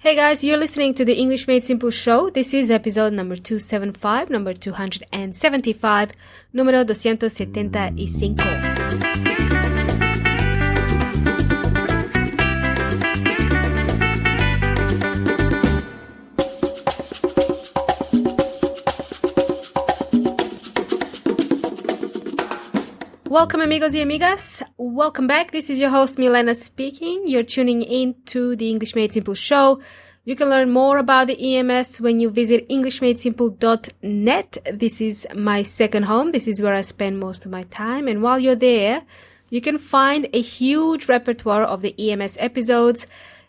Hey guys, you're listening to the English Made Simple show. This is episode number 275, number 275, número 275. Welcome amigos y amigas. Welcome back. This is your host Milena speaking. You're tuning in to the English Made Simple show. You can learn more about the EMS when you visit englishmadesimple.net. This is my second home. This is where I spend most of my time. And while you're there, you can find a huge repertoire of the EMS episodes,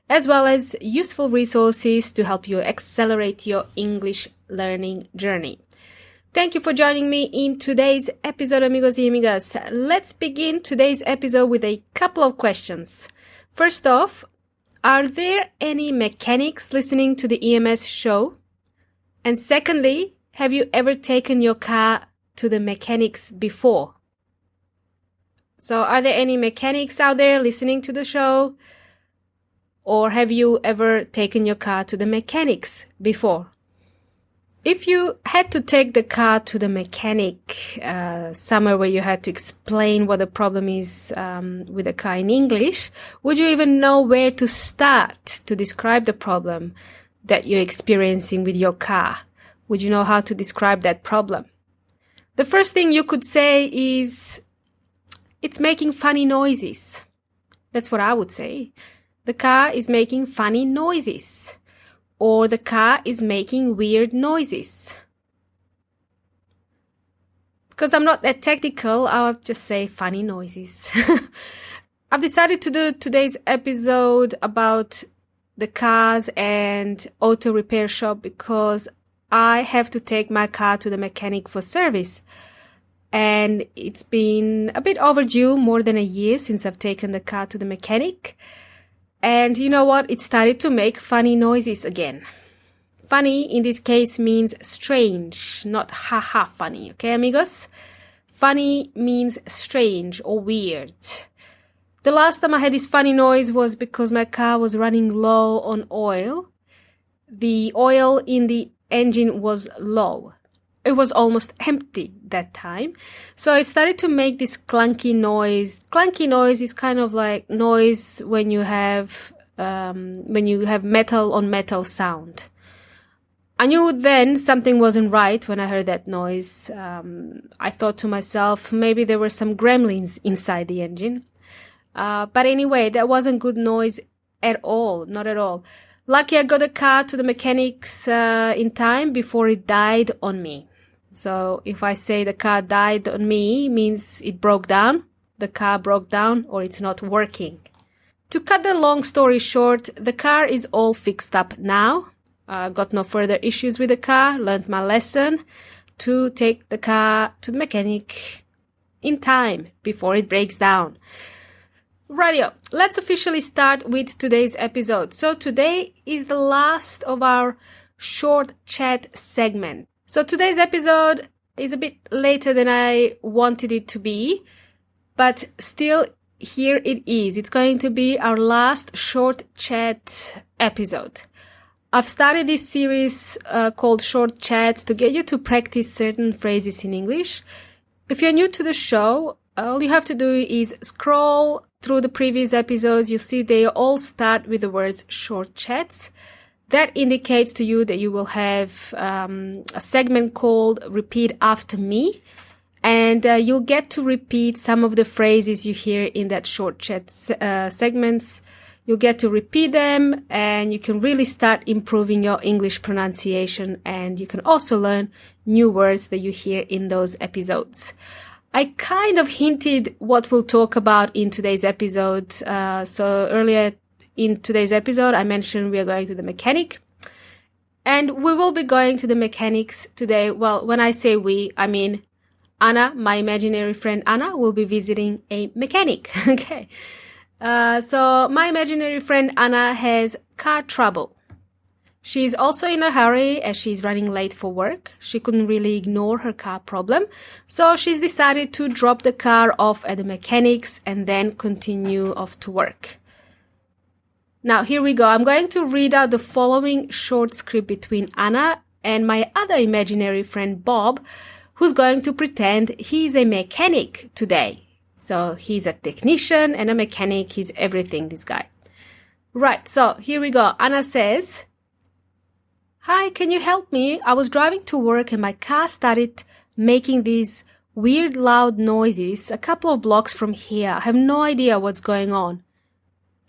as well as useful resources to help you accelerate your English learning journey. Thank you for joining me in today's episode, amigos y amigas. Let's begin today's episode with a couple of questions. First off, are there any mechanics listening to the EMS show? And secondly, have you ever taken your car to the mechanics before? So are there any mechanics out there listening to the show? Or have you ever taken your car to the mechanics before? If you had to take the car to the mechanic, somewhere where you had to explain what the problem is with the car in English, would you even know where to start to describe the problem that you're experiencing with your car? Would you know how to describe that problem? The first thing you could say is, it's making funny noises. That's what I would say. The car is making funny noises. Or the car is making weird noises. Because I'm not that technical, I'll just say funny noises. I've decided to do today's episode about the cars and auto repair shop because I have to take my car to the mechanic for service. And it's been a bit overdue, more than a year since I've taken the car to the mechanic. And you know what? It started to make funny noises again. Funny in this case means strange, not haha funny. Okay, amigos? Funny means strange or weird. The last time I had this funny noise was because my car was running low on oil. The oil in the engine was low. It was almost empty that time. So it started to make this clunky noise. Clunky noise is kind of like noise when you have metal on metal sound. I knew then something wasn't right when I heard that noise. I thought to myself, maybe there were some gremlins inside the engine. But anyway, that wasn't good noise at all. Not at all. Lucky I got the car to the mechanics in time before it died on me. So if I say the car died on me, means it broke down, the car broke down, or it's not working. To cut the long story short, the car is all fixed up now. Got no further issues with the car, learned my lesson to take the car to the mechanic in time before it breaks down. Rightio, let's officially start with today's episode. So today is the last of our short chat segment. So today's episode is a bit later than I wanted it to be, but still here it is. It's going to be our last short chat episode. I've started this series called Short Chats to get you to practice certain phrases in English. If you're new to the show, all you have to do is scroll through the previous episodes. You'll see they all start with the words short chats. That indicates to you that you will have a segment called Repeat After Me, and you'll get to repeat some of the phrases you hear in that short chat segments. You'll get to repeat them, and you can really start improving your English pronunciation, and you can also learn new words that you hear in those episodes. I kind of hinted what we'll talk about in today's episode. So earlier in today's episode, I mentioned we are going to the mechanic. And we will be going to the mechanics today. Well, when I say we, I mean Anna, my imaginary friend Anna, will be visiting a mechanic. Okay. So my imaginary friend Anna has car trouble. She's also in a hurry as she's running late for work. She couldn't really ignore her car problem. So she's decided to drop the car off at the mechanics and then continue off to work. Now, here we go. I'm going to read out the following short script between Anna and my other imaginary friend Bob, who's going to pretend he's a mechanic today. So he's a technician and a mechanic. He's everything, this guy. Right, so here we go. Anna says, "Hi, can you help me? I was driving to work and my car started making these weird loud noises a couple of blocks from here. I have no idea what's going on."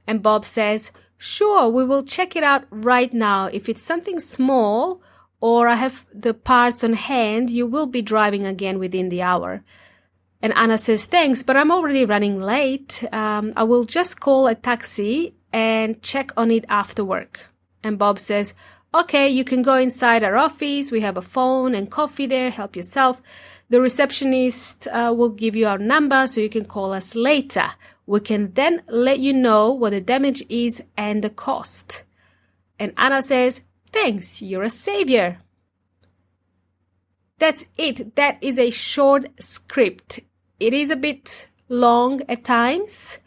And Bob says, "Sure, we will check it out right now. If it's something small or I have the parts on hand, you will be driving again within the hour." And Anna says, "Thanks, but I'm already running late. I will just call a taxi and check on it after work." And Bob says, "Okay, you can go inside our office. We have a phone and coffee there. Help yourself. The receptionist will give you our number so you can call us later. We can then let you know what the damage is and the cost." And Anna says, "Thanks, you're a savior." That's it. That is a short script. It is a bit long at times,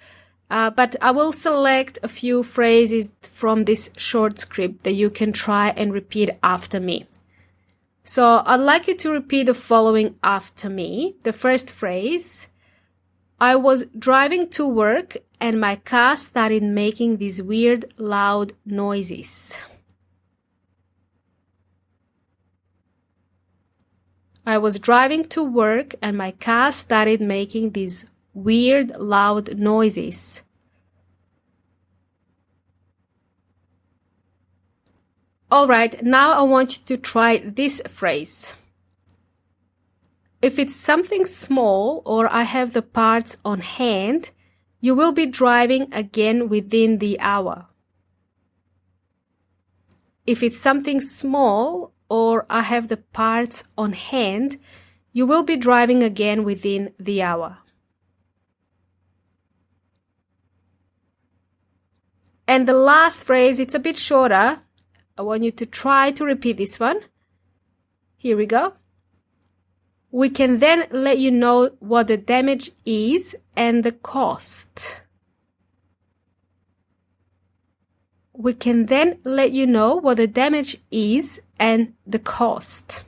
but I will select a few phrases from this short script that you can try and repeat after me. So I'd like you to repeat the following after me. The first phrase: "I was driving to work and my car started making these weird loud noises." I was driving to work and my car started making these weird loud noises. All right, now I want you to try this phrase. "If it's something small or I have the parts on hand, you will be driving again within the hour." If it's something small or I have the parts on hand, you will be driving again within the hour. And the last phrase, it's a bit shorter. I want you to try to repeat this one. Here we go. "We can then let you know what the damage is and the cost." We can then let you know what the damage is and the cost.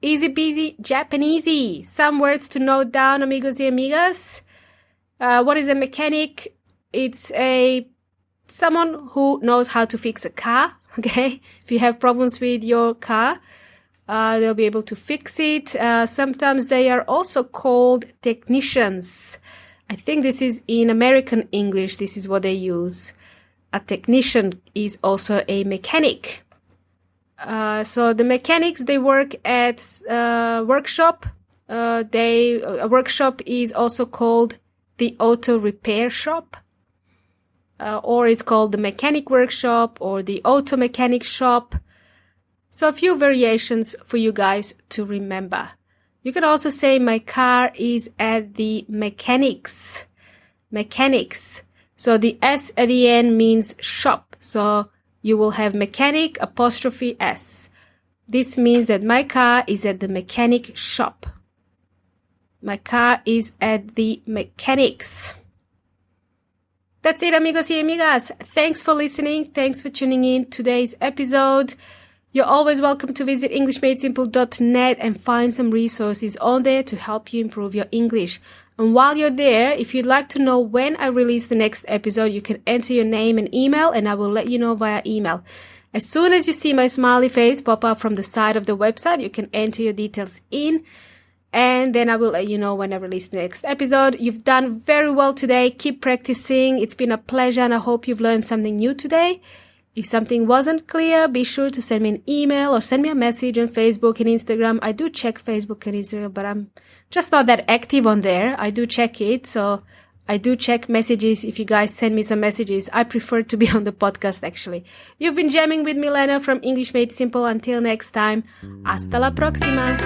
Easy peasy Japanesey. Some words to note down, amigos y amigas. What is a mechanic? It's someone who knows how to fix a car. Okay, if you have problems with your car, they'll be able to fix it. Sometimes they are also called technicians. I think this is in American English. This is what they use. A technician is also a mechanic. So the mechanics, they work at a workshop. A workshop is also called the auto repair shop. Or it's called the mechanic workshop or the auto mechanic shop. So a few variations for you guys to remember. You can also say my car is at the mechanics. Mechanics. So the S at the end means shop. So you will have mechanic apostrophe S. This means that my car is at the mechanic shop. My car is at the mechanics. That's it, amigos y amigas. Thanks for listening. Thanks for tuning in today's episode. You're always welcome to visit EnglishMadeSimple.net and find some resources on there to help you improve your English. And while you're there, if you'd like to know when I release the next episode, you can enter your name and email and I will let you know via email. As soon as you see my smiley face pop up from the side of the website, you can enter your details in and then I will let you know when I release the next episode. You've done very well today. Keep practicing. It's been a pleasure and I hope you've learned something new today. If something wasn't clear, be sure to send me an email or send me a message on Facebook and Instagram. I do check Facebook and Instagram, but I'm just not that active on there. I do check it, so I do check messages. If you guys send me some messages, I prefer to be on the podcast, actually. You've been jamming with Milena from English Made Simple. Until next time, hasta la próxima.